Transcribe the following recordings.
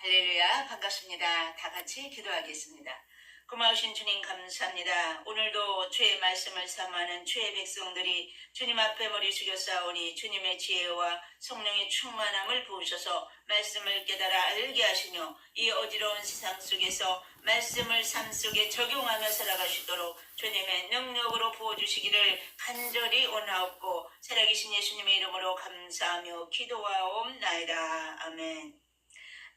할렐루야, 반갑습니다. 다 같이 기도하겠습니다. 고마우신 주님 감사합니다. 오늘도 주의 말씀을 삼하는 주의 백성들이 주님 앞에 머리 숙여 싸우니 주님의 지혜와 성령의 충만함을 부으셔서 말씀을 깨달아 알게 하시며 이 어지러운 세상 속에서 말씀을 삶 속에 적용하며 살아가시도록 주님의 능력으로 부어주시기를 간절히 원하옵고 살아계신 예수님의 이름으로 감사하며 기도하옵나이다. 아멘.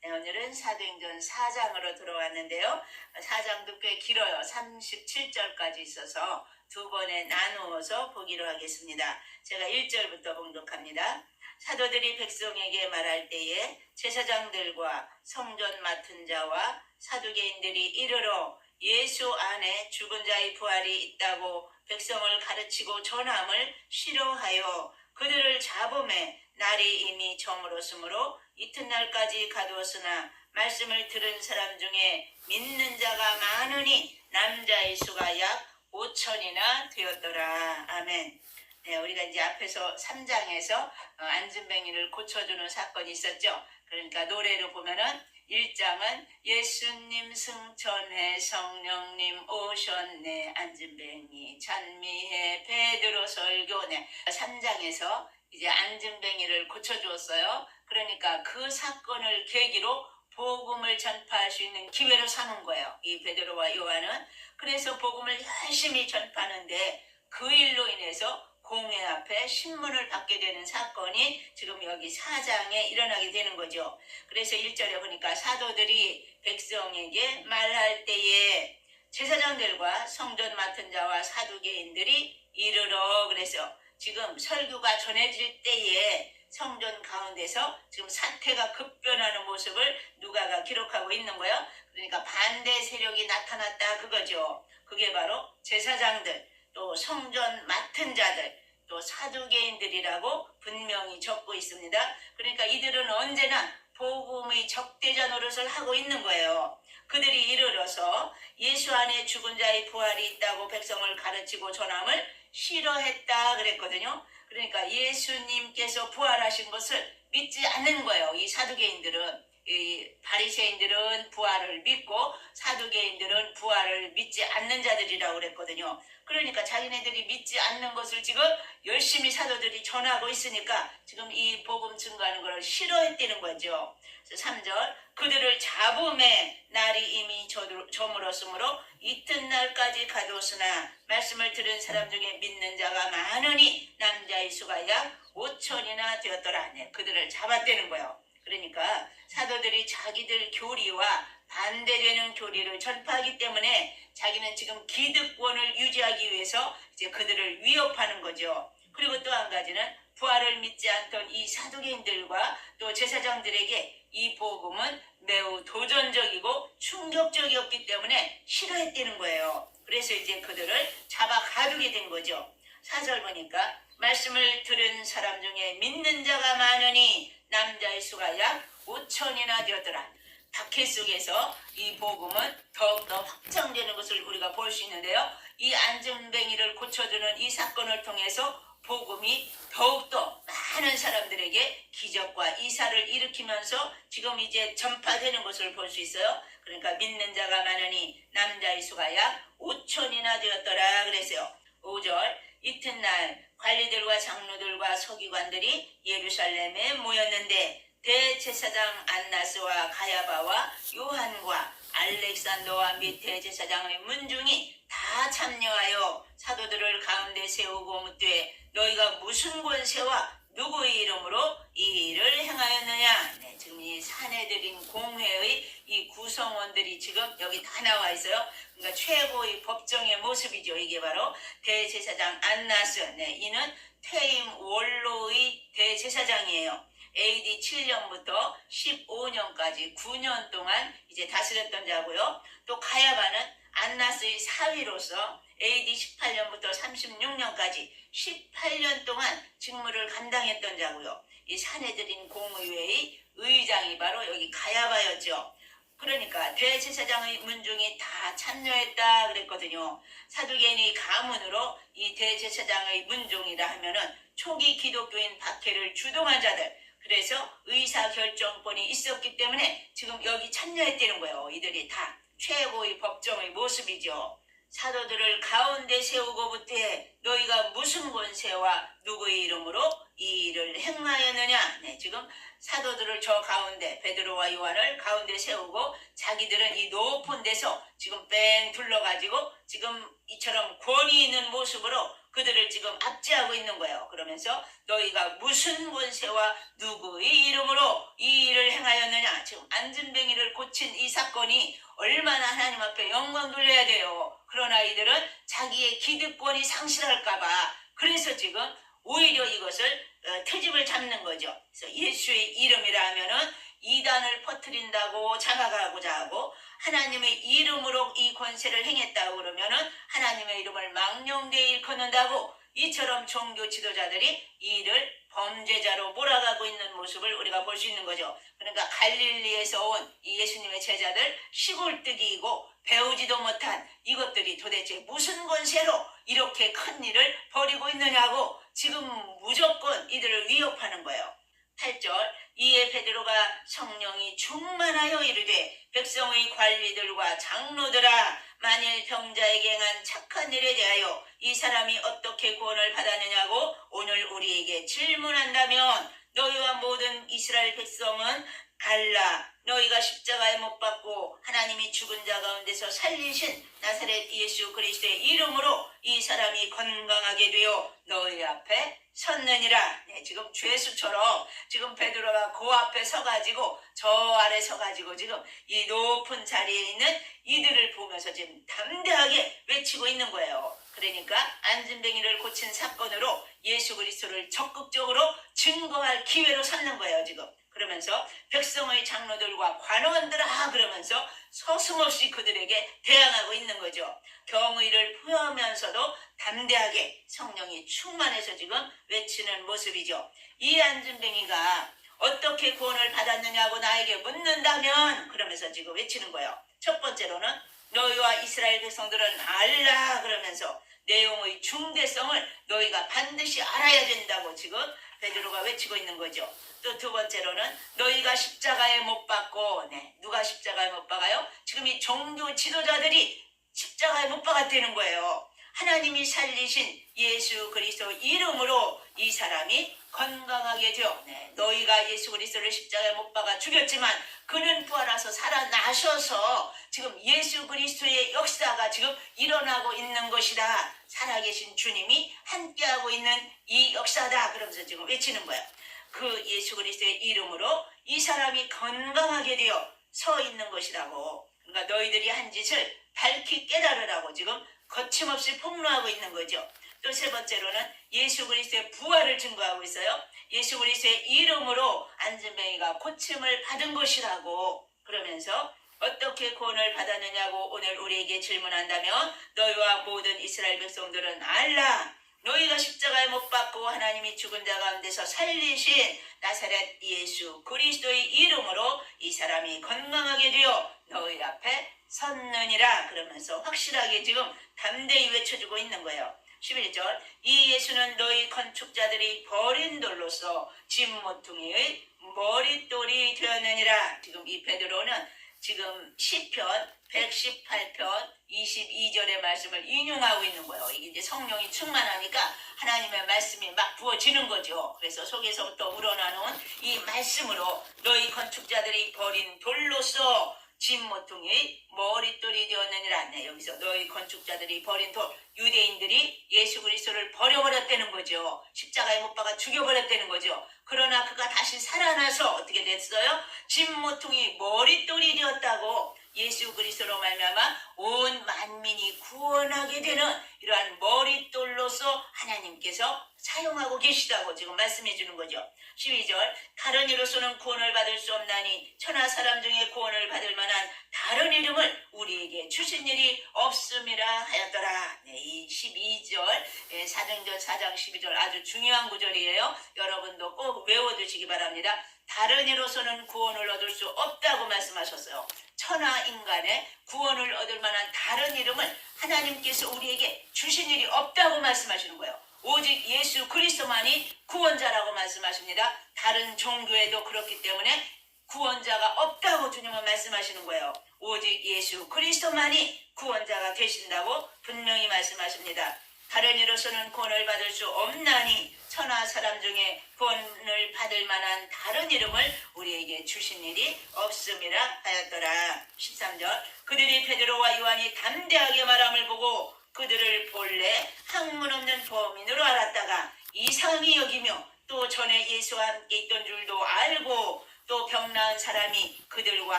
네, 오늘은 사도행전 4장으로 들어왔는데요. 4장도 꽤 길어요. 37절까지 있어서 두 번에 나누어서 보기로 하겠습니다. 제가 1절부터 봉독합니다. 사도들이 백성에게 말할 때에 제사장들과 성전 맡은 자와 사두개인들이 이르러 예수 안에 죽은 자의 부활이 있다고 백성을 가르치고 전함을 싫어하여 그들을 잡음에 날이 이미 저물었으므로 이튿날까지 가두었으나 말씀을 들은 사람 중에 믿는 자가 많으니 남자의 수가 약 5천이나 되었더라. 아멘. 네, 우리가 이제 앞에서 3장에서 안진뱅이를 고쳐주는 사건이 있었죠. 그러니까 노래로 보면은 1장은 예수님 승천해 성령님 오셨네 안진뱅이 찬미해 베드로 설교네. 3장에서 이제 안진뱅이를 고쳐주었어요. 그러니까 그 사건을 계기로 복음을 전파할 수 있는 기회로 삼은 거예요. 이 베드로와 요한은. 그래서 복음을 열심히 전파하는데 그 일로 인해서 공회 앞에 신문을 받게 되는 사건이 지금 여기 4장에 일어나게 되는 거죠. 그래서 1절에 보니까 사도들이 백성에게 말할 때에 제사장들과 성전 맡은 자와 사두개인들이 이르러 그래서 지금 설교가 전해질 때에 성전 가운데서 지금 사태가 급변하는 모습을 누가가 기록하고 있는 거예요. 그러니까 반대 세력이 나타났다 그거죠. 그게 바로 제사장들, 또 성전 맡은 자들, 또 사두개인들이라고 분명히 적고 있습니다. 그러니까 이들은 언제나 복음의 적대자 노릇을 하고 있는 거예요. 그들이 이르러서 예수 안에 죽은 자의 부활이 있다고 백성을 가르치고 전함을 싫어했다 그랬거든요. 그러니까 예수님께서 부활하신 것을 믿지 않는 거예요. 이 사두개인들은. 이 바리새인들은 부활을 믿고 사두개인들은 부활을 믿지 않는 자들이라고 그랬거든요. 그러니까 자기네들이 믿지 않는 것을 지금 열심히 사도들이 전하고 있으니까 지금 이 복음 증거하는 것을 싫어했다는 거죠. 3절 그들을 잡음에 날이 이미 저물었으므로 이튿날까지 가두었으나 말씀을 들은 사람 중에 믿는 자가 많으니 남자의 수가 약 5천이나 되었더라. 네, 그들을 잡았다는 거예요. 그러니까 사도들이 자기들 교리와 반대되는 교리를 전파하기 때문에 자기는 지금 기득권을 유지하기 위해서 이제 그들을 위협하는 거죠. 그리고 또 한 가지는 부활을 믿지 않던 이 사두개인들과 또 제사장들에게 이 복음은 매우 도전적이고 충격적이었기 때문에 싫어했다는 거예요. 그래서 이제 그들을 잡아 가두게 된 거죠. 4절 보니까 말씀을 들은 사람 중에 믿는 자가 많으니 남자의 수가 약 5천이나 되었더라. 박해 속에서 이 복음은 더욱더 확장되는 것을 우리가 볼 수 있는데요. 이 안진뱅이를 고쳐주는 이 사건을 통해서 복음이 더욱더 많은 사람들에게 기적과 이사를 일으키면서 지금 이제 전파되는 것을 볼 수 있어요. 그러니까 믿는 자가 많으니 남자의 수가 약 5천이나 되었더라 그랬어요. 5절 이튿날 관리들과 장로들과 서기관들이 예루살렘에 모였는데 대제사장 안나스와 가야바와 요한과 알렉산더와 및 대제사장의 문중이 다 참여하여 사도들을 가운데 세우고 묻되 너희가 무슨 권세와 누구의 이름으로 이 일을 행하였느냐. 네, 지금 이 사내들인 공회의 이 구성원들이 지금 여기 다 나와 있어요. 그러니까 최고의 법정의 모습이죠. 이게 바로 대제사장 안나스. 네, 이는 퇴임 원로의 대제사장이에요. AD 7년부터 15년까지 9년 동안 이제 다스렸던 자고요. 또 가야바는 안나스의 사위로서 AD 18년부터 36년까지 18년 동안 직무를 감당했던 자고요. 이 사내들인 공의회의 의장이 바로 여기 가야바였죠. 그러니까 대제사장의 문중이 다 참여했다 그랬거든요. 사두개인이 가문으로 이 대제사장의 문중이라 하면은 초기 기독교인 박해를 주동한 자들, 그래서 의사결정권이 있었기 때문에 지금 여기 참여했다는 거예요. 이들이 다 최고의 법정의 모습이죠. 사도들을 가운데 세우고부터 너희가 무슨 권세와 누구의 이름으로 이 일을 행하였느냐. 네, 지금 사도들을 저 가운데 베드로와 요한을 가운데 세우고 자기들은 이 높은 데서 지금 뺑 둘러가지고 지금 이처럼 권위 있는 모습으로 그들을 지금 압제하고 있는 거예요. 그러면서 너희가 무슨 권세와 누구의 이름으로 이 일을 행하였느냐. 지금 안진뱅이를 고친 이 사건이 얼마나 하나님 앞에 영광 돌려야 돼요. 그러나 이들은 자기의 기득권이 상실할까봐 그래서 지금 오히려 이것을 트집을 잡는 거죠. 그래서 예수의 이름이라 하면은 이단을 퍼뜨린다고 장악하고자 하고 하나님의 이름으로 이 권세를 행했다고 그러면은 하나님의 이름을 망령되이 일컫는다고 이처럼 종교 지도자들이 이를 범죄자로 몰아가고 있는 모습을 우리가 볼 수 있는 거죠. 그러니까 갈릴리에서 온 이 예수님의 제자들 시골뜨기이고 배우지도 못한 이것들이 도대체 무슨 권세로 이렇게 큰 일을 벌이고 있느냐고 지금 무조건 이들을 위협하는 거예요. 8절 이에 베드로가 성령이 충만하여 이르되 백성의 관리들과 장로들아 만일 병자에게 행한 착한 일에 대하여 이 사람이 어떻게 구원을 받았느냐고 오늘 우리에게 질문한다면 너희와 모든 이스라엘 백성은 알라 너희가 십자가에 못 박고 하나님이 죽은 자 가운데서 살리신 나사렛 예수 그리스도의 이름으로 이 사람이 건강하게 되어 너희 앞에 섰느니라. 네, 지금 죄수처럼 지금 베드로가 그 앞에 서가지고 저 아래 서가지고 지금 이 높은 자리에 있는 이들을 보면서 지금 담대하게 외치고 있는 거예요. 그러니까 안진뱅이를 고친 사건으로 예수 그리스도를 적극적으로 증거할 기회로 삼는 거예요. 지금. 그러면서 백성의 장로들과 관원들아 그러면서 서슴없이 그들에게 대항하고 있는 거죠. 경의를 표하면서도 담대하게 성령이 충만해서 지금 외치는 모습이죠. 이 안진뱅이가 어떻게 구원을 받았느냐고 나에게 묻는다면 그러면서 지금 외치는 거예요. 첫 번째로는 너희와 이스라엘 백성들은 알라 그러면서 내용의 중대성을 너희가 반드시 알아야 된다고 지금 베드로가 외치고 있는 거죠. 또 두 번째로는 너희가 십자가에 못 박고 누가 십자가에 못 박아요? 지금 이 종교 지도자들이 십자가에 못 박았다는 거예요. 하나님이 살리신 예수 그리스도 이름으로 이 사람이 건강하게 되어 너희가 예수 그리스도를 십자가에 못 박아 죽였지만 그는 부활하서 살아나셔서 지금 예수 그리스도의 역사가 지금 일어나고 있는 것이다. 살아계신 주님이 함께하고 있는 이 역사다. 그러면서 지금 외치는 거예요. 그 예수 그리스도의 이름으로 이 사람이 건강하게 되어 서 있는 것이라고. 그러니까 너희들이 한 짓을 밝히 깨달으라고 지금 거침없이 폭로하고 있는 거죠. 또 세 번째로는 예수 그리스도의 부활을 증거하고 있어요. 예수 그리스도의 이름으로 안진뱅이가 고침을 받은 것이라고. 그러면서 어떻게 구원을 받았느냐고 오늘 우리에게 질문한다면 너희와 모든 이스라엘 백성들은 알라 너희가 십자가에 못 박고 하나님이 죽은 자 가운데서 살리신 나사렛 예수 그리스도의 이름으로 이 사람이 건강하게 되어 너희 앞에 섰느니라. 그러면서 확실하게 지금 담대히 외쳐주고 있는 거예요. 11절 이 예수는 너희 건축자들이 버린 돌로서 진모퉁이의 머릿돌이 되었느니라. 지금 이 베드로는 지금 시편 118편 22절의 말씀을 인용하고 있는 거예요. 이게 이제 성령이 충만하니까 하나님의 말씀이 막 부어지는 거죠. 그래서 속에서부터 우러나는 이 말씀으로 너희 건축자들이 버린 돌로서 진모퉁이 머릿돌이 되었느니라. 여기서 너희 건축자들이 버린 돌, 유대인들이 예수 그리스도를 버려버렸다는 거죠. 십자가에 못 박아 죽여버렸다는 거죠. 그러나 그가 다시 살아나서 어떻게 됐어요? 진모퉁이 머릿돌이 되었다고. 예수 그리스도로 말미암아 온 만민이 구원하게 되는 이러한 머릿돌로서 하나님께서 사용하고 계시다고 지금 말씀해 주는 거죠. 12절 다른 이로서는 구원을 받을 수 없나니 천하 사람 중에 구원을 받을 만한 다른 이름을 우리에게 주신 일이 없음이라 하였더라. 이 12절 사도행전 4장 12절 아주 중요한 구절이에요. 여러분도 꼭 외워두시기 바랍니다. 다른 이로서는 구원을 얻을 수 없다고 말씀하셨어요. 천하 인간의 구원을 얻을 만한 다른 이름을 하나님께서 우리에게 주신 일이 없다고 말씀하시는 거예요. 오직 예수 그리스도만이 구원자라고 말씀하십니다. 다른 종교에도 그렇기 때문에 구원자가 없다고 주님은 말씀하시는 거예요. 오직 예수 그리스도만이 구원자가 되신다고 분명히 말씀하십니다. 다른 이로서는 구원을 받을 수 없나니 천하 사람 중에 구원을 받을 만한 다른 이름을 우리에게 주신 일이 없음이라 하였더라. 13절 그들이 베드로와 요한이 담대하게 말함을 보고 그들을 본래 학문 없는 범인으로 알았다가 이상히 여기며 또 전에 예수와 함께 있던 줄도 알고 또 병나은 사람이 그들과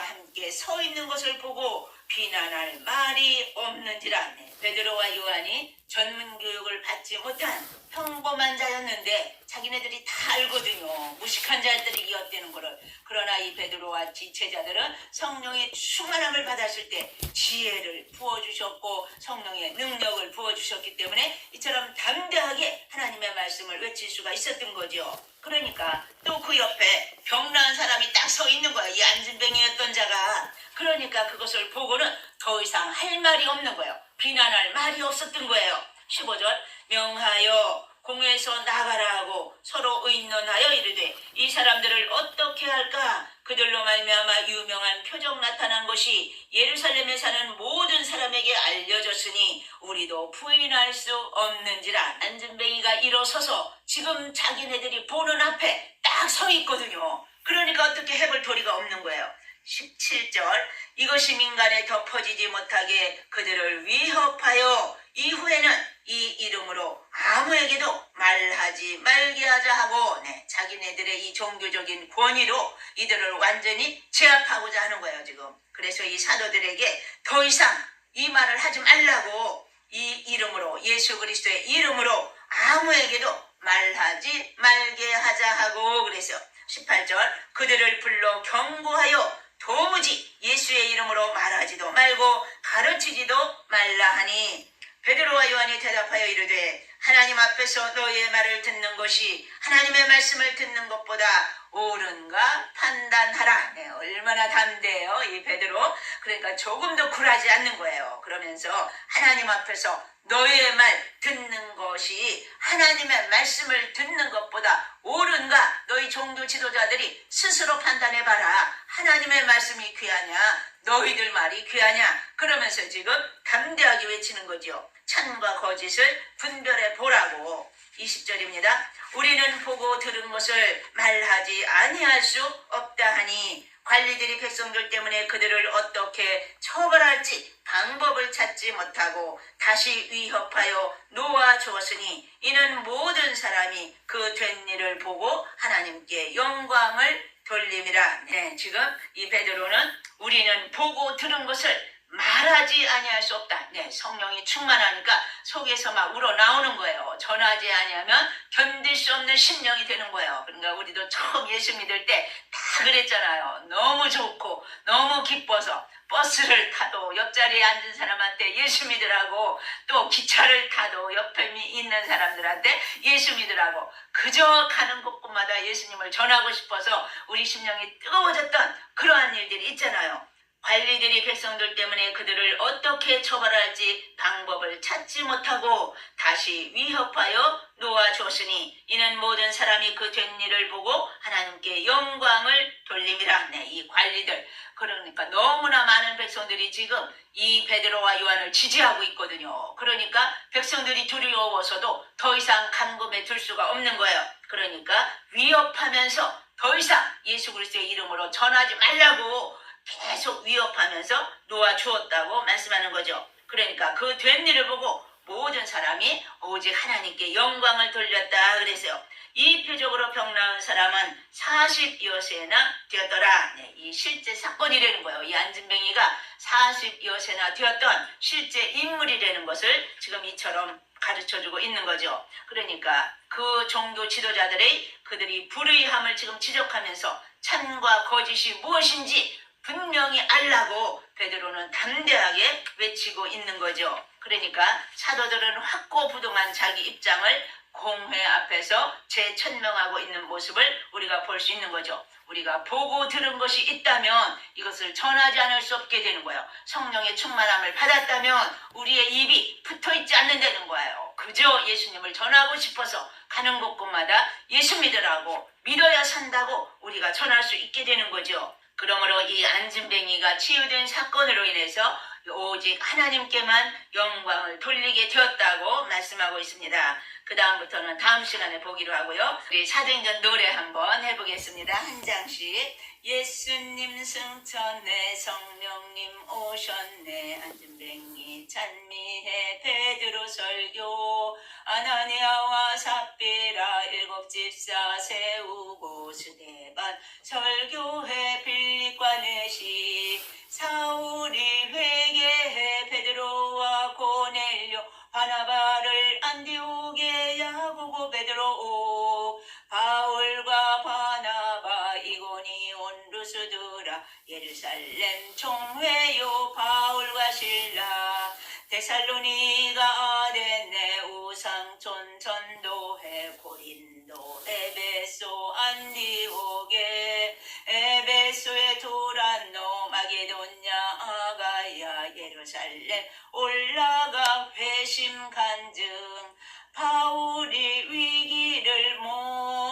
함께 서 있는 것을 보고 비난할 말이 없는지라. 베드로와 요한이 전문 교육을 받지 못한 평범한 자였는데 자기네들이 다 알거든요. 무식한 자들이 엿대는 거를. 그러나 이 베드로와 지체자들은 성령의 충만함을 받았을 때 지혜를 부어주셨고 성령의 능력을 부어주셨기 때문에 이처럼 담대하게 하나님의 말씀을 외칠 수가 있었던 거죠. 그러니까 또 그 옆에 병나은 사람이 딱 서 있는 거야. 이 안진뱅이였던 자가. 그러니까 그것을 보고는 더 이상 할 말이 없는 거예요. 비난할 말이 없었던 거예요. 15절 명하여 공회에서 나가라 하고 서로 의논하여 이르되 이 사람들을 어떻게 할까? 그들로 말미암아 유명한 표적 나타난 것이 예루살렘에 사는 모든 사람에게 알려졌으니 우리도 부인할 수 없는지라. 안진뱅이가 일어서서 지금 자기네들이 보는 앞에 딱 서 있거든요. 그러니까 어떻게 해볼 도리가 없는 거예요. 17절 이것이 민간에 덮어지지 못하게 그들을 위협하여 이후에는 이 이름으로 아무에게도 말하지 말게 하자 하고 자기네들의 이 종교적인 권위로 이들을 완전히 제압하고자 하는 거예요 지금. 그래서 이 사도들에게 더 이상 이 말을 하지 말라고 이 이름으로 예수 그리스도의 이름으로 아무에게도 말하지 말게 하자 하고 그래서 18절 그들을 불러 경고하여 도무지 예수의 이름으로 말하지도 말고 가르치지도 말라 하니 베드로와 요한이 대답하여 이르되 하나님 앞에서 너희의 말을 듣는 것이 하나님의 말씀을 듣는 것보다 옳은가 판단하라. 얼마나 담대해요 이 베드로. 그러니까 조금 더 굴하지 않는 거예요. 그러면서 하나님 앞에서 너희의 말 듣는 것이 하나님의 말씀을 듣는 것보다 옳은가 너희 종교 지도자들이 스스로 판단해봐라. 하나님의 말씀이 귀하냐 너희들 말이 귀하냐. 그러면서 지금 담대하게 외치는 거죠. 참과 거짓을 분별해 보라고. 20절입니다. 우리는 보고 들은 것을 말하지 아니할 수 없다 하니 관리들이 백성들 때문에 그들을 어떻게 처벌할지 방법을 찾지 못하고 다시 위협하여 놓아 주었으니 이는 모든 사람이 그 된 일을 보고 하나님께 영광을 돌림이라. 지금 이 베드로는 우리는 보고 들은 것을 말하지 아니할 수 없다. 성령이 충만하니까 속에서 막 우러나오는 거예요. 전하지 아니하면 견딜 수 없는 심령이 되는 거예요. 그러니까 우리도 처음 예수 믿을 때 다 그랬잖아요. 너무 좋고 너무 기뻐서 버스를 타도 옆자리에 앉은 사람한테 예수 믿으라고 또 기차를 타도 옆에 있는 사람들한테 예수 믿으라고 그저 가는 곳곳마다 예수님을 전하고 싶어서 우리 심령이 뜨거워졌던 그러한 일들이 있잖아요. 관리들이 백성들 때문에 그들을 어떻게 처벌할지 방법을 찾지 못하고 다시 위협하여 놓아주었으니 이는 모든 사람이 그 된 일을 보고 하나님께 영광을 돌림이라. 이 관리들 그러니까 너무나 많은 백성들이 지금 이 베드로와 요한을 지지하고 있거든요. 그러니까 백성들이 두려워서도 더 이상 감금에 둘 수가 없는 거예요. 그러니까 위협하면서 더 이상 예수 그리스도의 이름으로 전하지 말라고 계속 위협하면서 놓아주었다고 말씀하는 거죠. 그러니까 그 된 일을 보고 모든 사람이 오직 하나님께 영광을 돌렸다 그래서요. 이 표적으로 병나은 사람은 40여세나 되었더라. 이 실제 사건이라는 거예요. 이 안진뱅이가 40여세나 되었던 실제 인물이라는 것을 지금 이처럼 가르쳐주고 있는 거죠. 그러니까 그 종교 지도자들의 그들이 불의함을 지금 지적하면서 참과 거짓이 무엇인지 분명히 알라고 베드로는 담대하게 외치고 있는 거죠. 그러니까 사도들은 확고부동한 자기 입장을 공회 앞에서 재천명하고 있는 모습을 우리가 볼 수 있는 거죠. 우리가 보고 들은 것이 있다면 이것을 전하지 않을 수 없게 되는 거예요. 성령의 충만함을 받았다면 우리의 입이 붙어있지 않는다는 거예요. 그저 예수님을 전하고 싶어서 가는 곳곳마다 예수 믿으라고, 믿어야 산다고 우리가 전할 수 있게 되는 거죠. 그러므로 이 안진뱅이가 치유된 사건으로 인해서 오직 하나님께만 영광을 돌리게 되었다고 말씀하고 있습니다. 그 다음부터는 다음 시간에 보기로 하고요. 우리 사도행전 노래 한번 해보겠습니다. 한 장씩. 예수님 승천해, 성령님 오셨네, 안진뱅이 찬미해, 베드로 설교, 아나니아와 삽비라 일곱 집사 세우고, 스데반 설교해, 빌립과 내시 사울이 회개해, 베드로와 고넬료 바나바를 안디옥에, 야고보 베드로 바울과 바나바 이고니온 루스드라, 예루살렘 총회요 바울과 실라, 데살로니가 아데네 우상촌 전도해, 고린도 에베소 안디옥에, 에베소에 두란노 마게도냐 아가야, 예루살렘 올라가 회심 간증, 바울이 위기를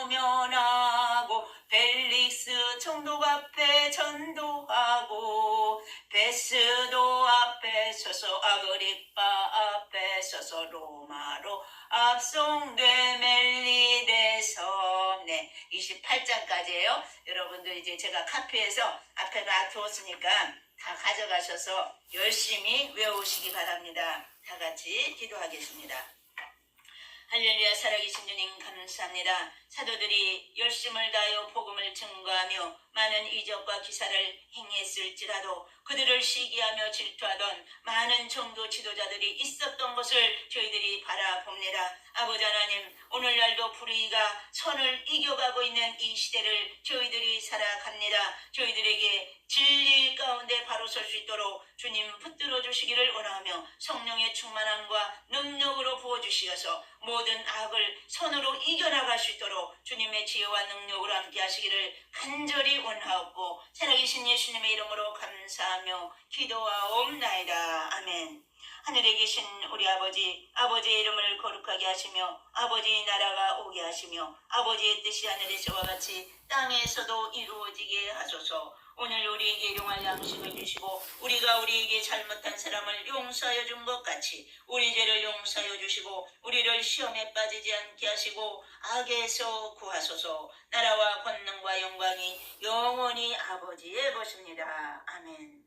모면하고 벨릭스 총독 앞에 전도하고, 베스도 앞에 서서 아그리빠 앞에 서서 로마로 압송돼 멜리데서. 네, 28장까지예요. 여러분들 이제 제가 카페에서 앞에 놔두었으니까 다 가져가셔서 열심히 외우시기 바랍니다. 다 같이 기도하겠습니다. 할렐루야. 살아계신 주님 감사합니다. 사도들이 열심을 다하여 복음을 증거하며 많은 이적과 기사를 행했을지라도 그들을 시기하며 질투하던 많은 종교 지도자들이 있었던 것을 저희들이 바라봅니다. 아버지 하나님, 오늘날도 불의가 선을 이겨가고 있는 이 시대를 저희들이 살아갑니다. 저희들에게 진리 가운데 바로 설 수 있도록 주님 붙들어 주시기를 원하며 성령의 충만함과 능력으로 부어주시어서 모든 악을 선으로 이겨나갈 수 있도록 주님의 지혜와 능력으로 함께 하시기를 간절히 원하옵고, 살아계신 예수님의 이름으로 감사하며 기도하옵나이다. 아멘. 하늘에 계신 우리 아버지, 아버지의 이름을 거룩하게 하시며 아버지의 나라가 오게 하시며 아버지의 뜻이 하늘에서와 같이 땅에서도 이루어지게 하소서. 오늘 우리에게 일용할 양식을 주시고 우리가 우리에게 잘못한 사람을 용서하여 준 것 같이 우리 죄를 용서하여 주시고 우리를 시험에 빠지지 않게 하시고 악에서 구하소서. 나라와 권능과 영광이 영원히 아버지의 것입니다. 아멘.